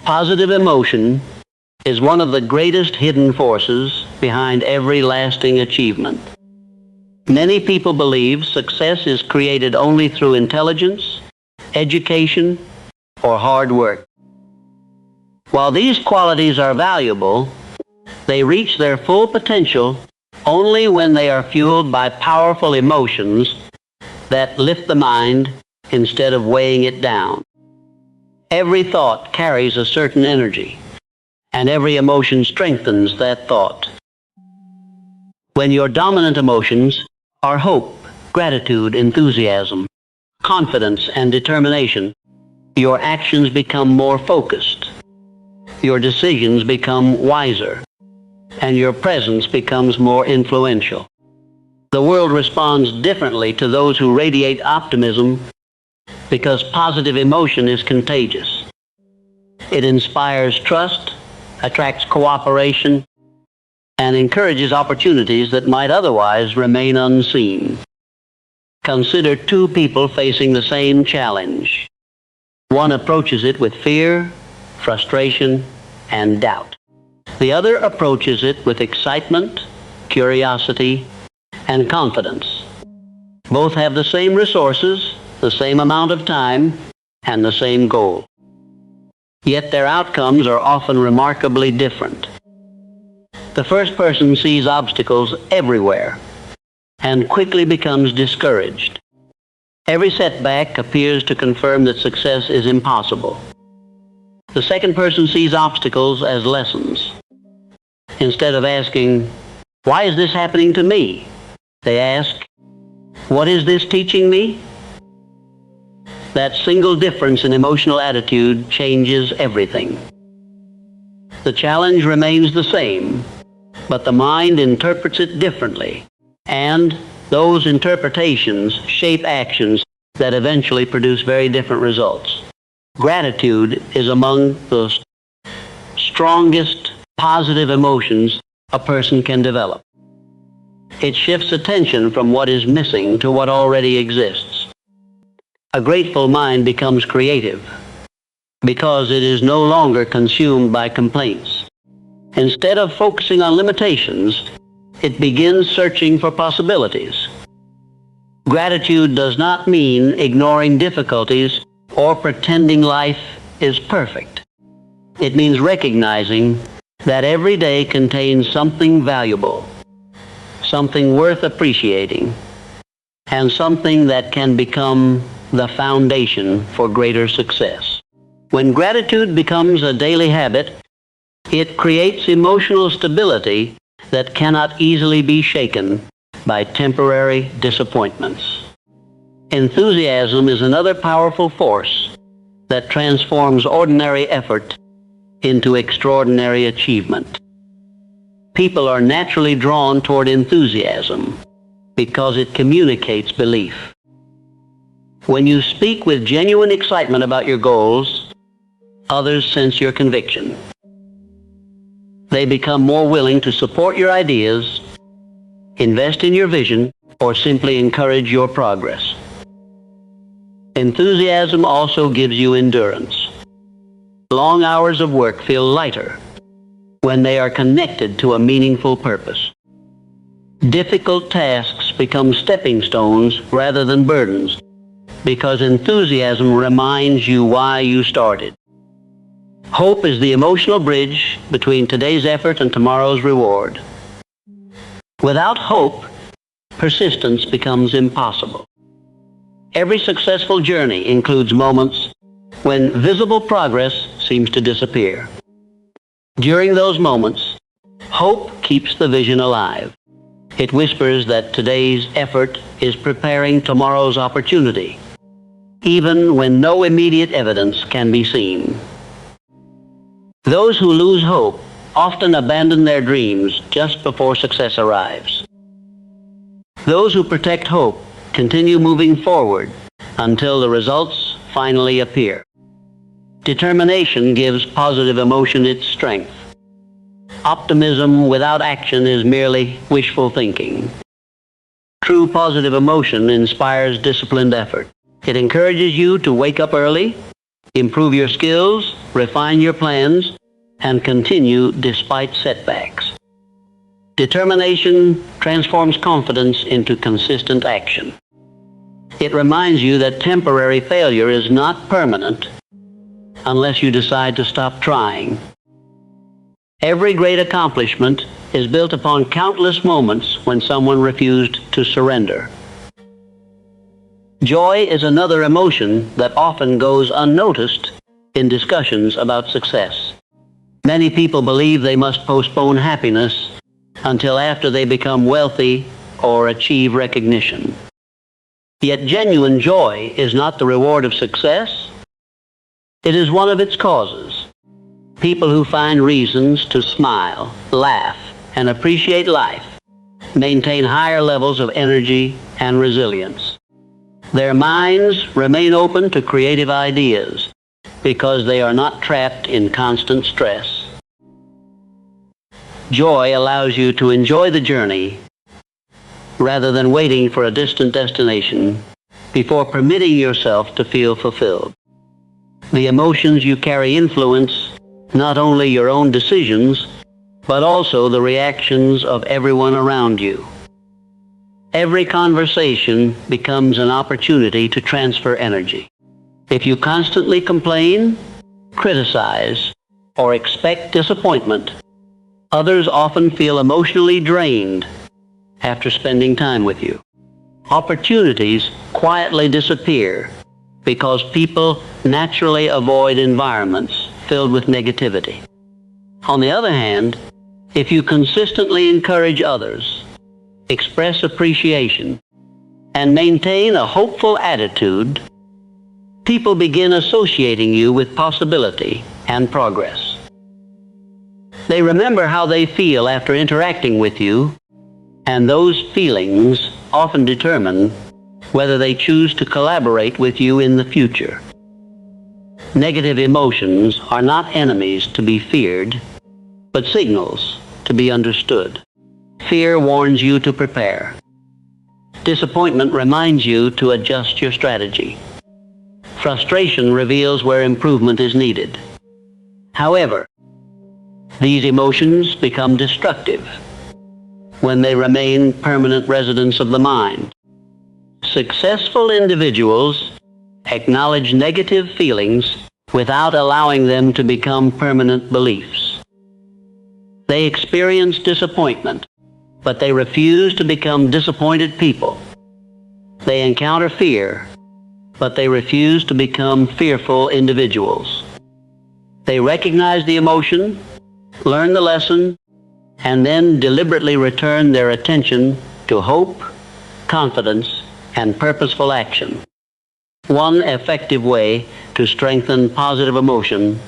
Positive emotion is one of the greatest hidden forces behind every lasting achievement. Many people believe success is created only through intelligence, education, or hard work. While these qualities are valuable, they reach their full potential only when they are fueled by powerful emotions that lift the mind instead of weighing it down. Every thought carries a certain energy, and every emotion strengthens that thought. When your dominant emotions are hope, gratitude, enthusiasm, confidence, and determination, your actions become more focused, your decisions become wiser, and your presence becomes more influential. The world responds differently to those who radiate optimism because positive emotion is contagious. It inspires trust, attracts cooperation, and encourages opportunities that might otherwise remain unseen. Consider two people facing the same challenge. One approaches it with fear, frustration, and doubt. The other approaches it with excitement, curiosity, and confidence. Both have the same resources, the same amount of time, and the same goal. Yet their outcomes are often remarkably different. The first person sees obstacles everywhere and quickly becomes discouraged. Every setback appears to confirm that success is impossible. The second person sees obstacles as lessons. Instead of asking, "Why is this happening to me?" they ask, "What is this teaching me?" That single difference in emotional attitude changes everything. The challenge remains the same, but the mind interprets it differently, and those interpretations shape actions that eventually produce very different results. Gratitude is among the strongest positive emotions a person can develop. It shifts attention from what is missing to what already exists. A grateful mind becomes creative because it is no longer consumed by complaints. Instead of focusing on limitations, it begins searching for possibilities. Gratitude does not mean ignoring difficulties or pretending life is perfect. It means recognizing that every day contains something valuable, something worth appreciating, and something that can become the foundation for greater success. When gratitude becomes a daily habit, it creates emotional stability that cannot easily be shaken by temporary disappointments. Enthusiasm is another powerful force that transforms ordinary effort into extraordinary achievement. People are naturally drawn toward enthusiasm because it communicates belief. When you speak with genuine excitement about your goals, others sense your conviction. They become more willing to support your ideas, invest in your vision, or simply encourage your progress. Enthusiasm also gives you endurance. Long hours of work feel lighter when they are connected to a meaningful purpose. Difficult tasks become stepping stones rather than burdens because enthusiasm reminds you why you started. Hope is the emotional bridge between today's effort and tomorrow's reward. Without hope, persistence becomes impossible. Every successful journey includes moments when visible progress seems to disappear. During those moments, hope keeps the vision alive. It whispers that today's effort is preparing tomorrow's opportunity, even when no immediate evidence can be seen. Those who lose hope often abandon their dreams just before success arrives. Those who protect hope continue moving forward until the results finally appear. Determination gives positive emotion its strength. Optimism without action is merely wishful thinking. True positive emotion inspires disciplined effort. It encourages you to wake up early, improve your skills, refine your plans, and continue despite setbacks. Determination transforms confidence into consistent action. It reminds you that temporary failure is not permanent unless you decide to stop trying. Every great accomplishment is built upon countless moments when someone refused to surrender. Joy is another emotion that often goes unnoticed in discussions about success. Many people believe they must postpone happiness until after they become wealthy or achieve recognition. Yet genuine joy is not the reward of success. It is one of its causes. People who find reasons to smile, laugh, and appreciate life maintain higher levels of energy and resilience. Their minds remain open to creative ideas because they are not trapped in constant stress. Joy allows you to enjoy the journey rather than waiting for a distant destination before permitting yourself to feel fulfilled. The emotions you carry influence not only your own decisions, but also the reactions of everyone around you. Every conversation becomes an opportunity to transfer energy. If you constantly complain, criticize, or expect disappointment, others often feel emotionally drained after spending time with you. Opportunities quietly disappear because people naturally avoid environments filled with negativity. On the other hand, if you consistently encourage others, express appreciation, and maintain a hopeful attitude, people begin associating you with possibility and progress. They remember how they feel after interacting with you, and those feelings often determine whether they choose to collaborate with you in the future. Negative emotions are not enemies to be feared, but signals to be understood. Fear warns you to prepare. Disappointment reminds you to adjust your strategy. Frustration reveals where improvement is needed. However, these emotions become destructive when they remain permanent residents of the mind. Successful individuals acknowledge negative feelings without allowing them to become permanent beliefs. They experience disappointment, but they refuse to become disappointed people. They encounter fear, but they refuse to become fearful individuals. They recognize the emotion, learn the lesson, and then deliberately return their attention to hope, confidence, and purposeful action. One effective way to strengthen positive emotion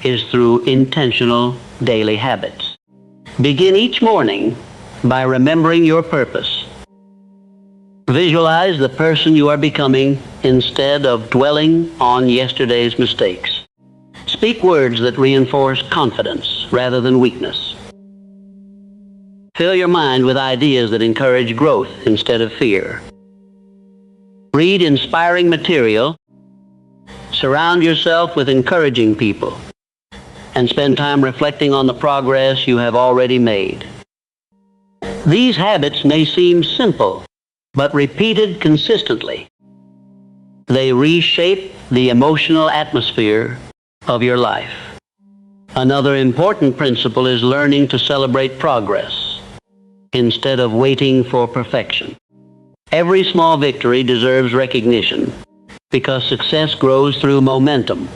is through intentional daily habits. Begin each morning by remembering your purpose. Visualize the person you are becoming instead of dwelling on yesterday's mistakes. Speak words that reinforce confidence rather than weakness. Fill your mind with ideas that encourage growth instead of fear. Read inspiring material, surround yourself with encouraging people, and spend time reflecting on the progress you have already made. These habits may seem simple, but repeated consistently, they reshape the emotional atmosphere of your life. Another important principle is learning to celebrate progress instead of waiting for perfection. Every small victory deserves recognition because success grows through momentum.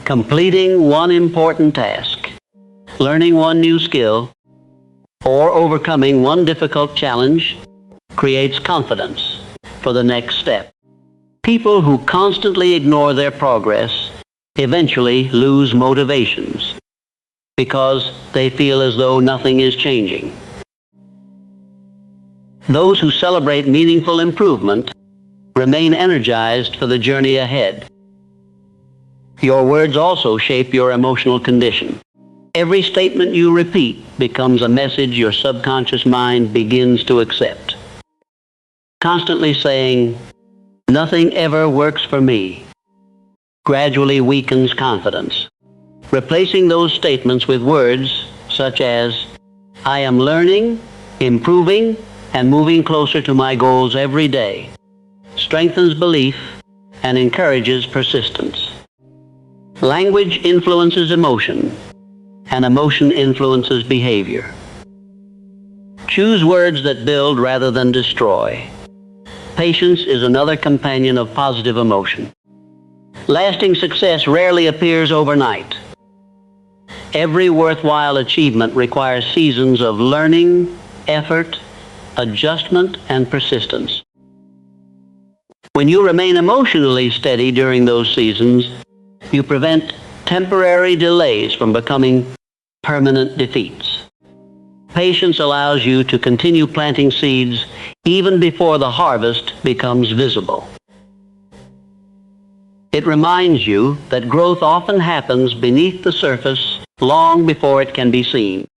Completing one important task, learning one new skill, or overcoming one difficult challenge creates confidence for the next step. People who constantly ignore their progress eventually lose motivations because they feel as though nothing is changing. Those who celebrate meaningful improvement remain energized for the journey ahead. Your words also shape your emotional condition. Every statement you repeat becomes a message your subconscious mind begins to accept. Constantly saying, "Nothing ever works for me," gradually weakens confidence. Replacing those statements with words such as, I am learning, improving, and moving closer to my goals every day, strengthens belief and encourages persistence. Language influences emotion, and emotion influences behavior. Choose words that build rather than destroy. Patience is another companion of positive emotion. Lasting success rarely appears overnight. Every worthwhile achievement requires seasons of learning, effort, adjustment, and persistence. When you remain emotionally steady during those seasons, you prevent temporary delays from becoming permanent defeats. Patience allows you to continue planting seeds even before the harvest becomes visible. It reminds you that growth often happens beneath the surface long before it can be seen.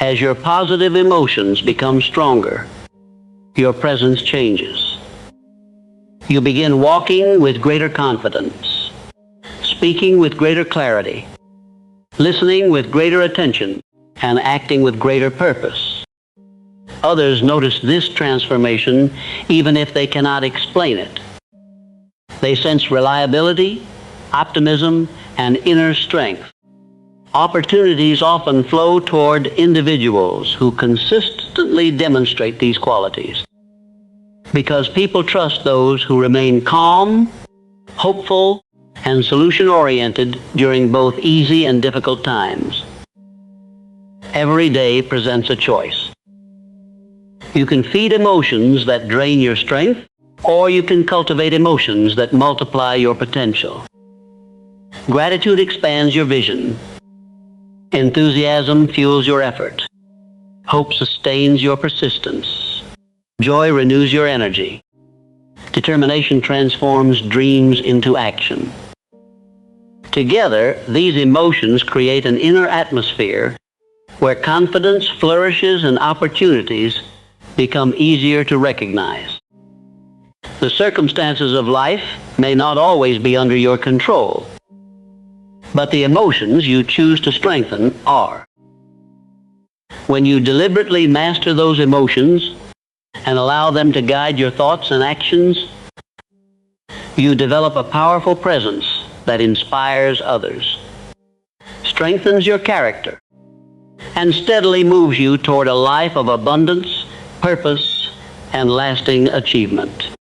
As your positive emotions become stronger, your presence changes. You begin walking with greater confidence, speaking with greater clarity, listening with greater attention, and acting with greater purpose. Others notice this transformation even if they cannot explain it. They sense reliability, optimism, and inner strength. Opportunities often flow toward individuals who consistently demonstrate these qualities, because people trust those who remain calm, hopeful, and solution-oriented during both easy and difficult times. Every day presents a choice. You can feed emotions that drain your strength, or you can cultivate emotions that multiply your potential. Gratitude expands your vision. Enthusiasm fuels your effort. Hope sustains your persistence. Joy renews your energy. Determination transforms dreams into action. Together, these emotions create an inner atmosphere where confidence flourishes and opportunities become easier to recognize. The circumstances of life may not always be under your control, but the emotions you choose to strengthen are. When you deliberately master those emotions and allow them to guide your thoughts and actions, you develop a powerful presence that inspires others, strengthens your character, and steadily moves you toward a life of abundance, purpose, and lasting achievement.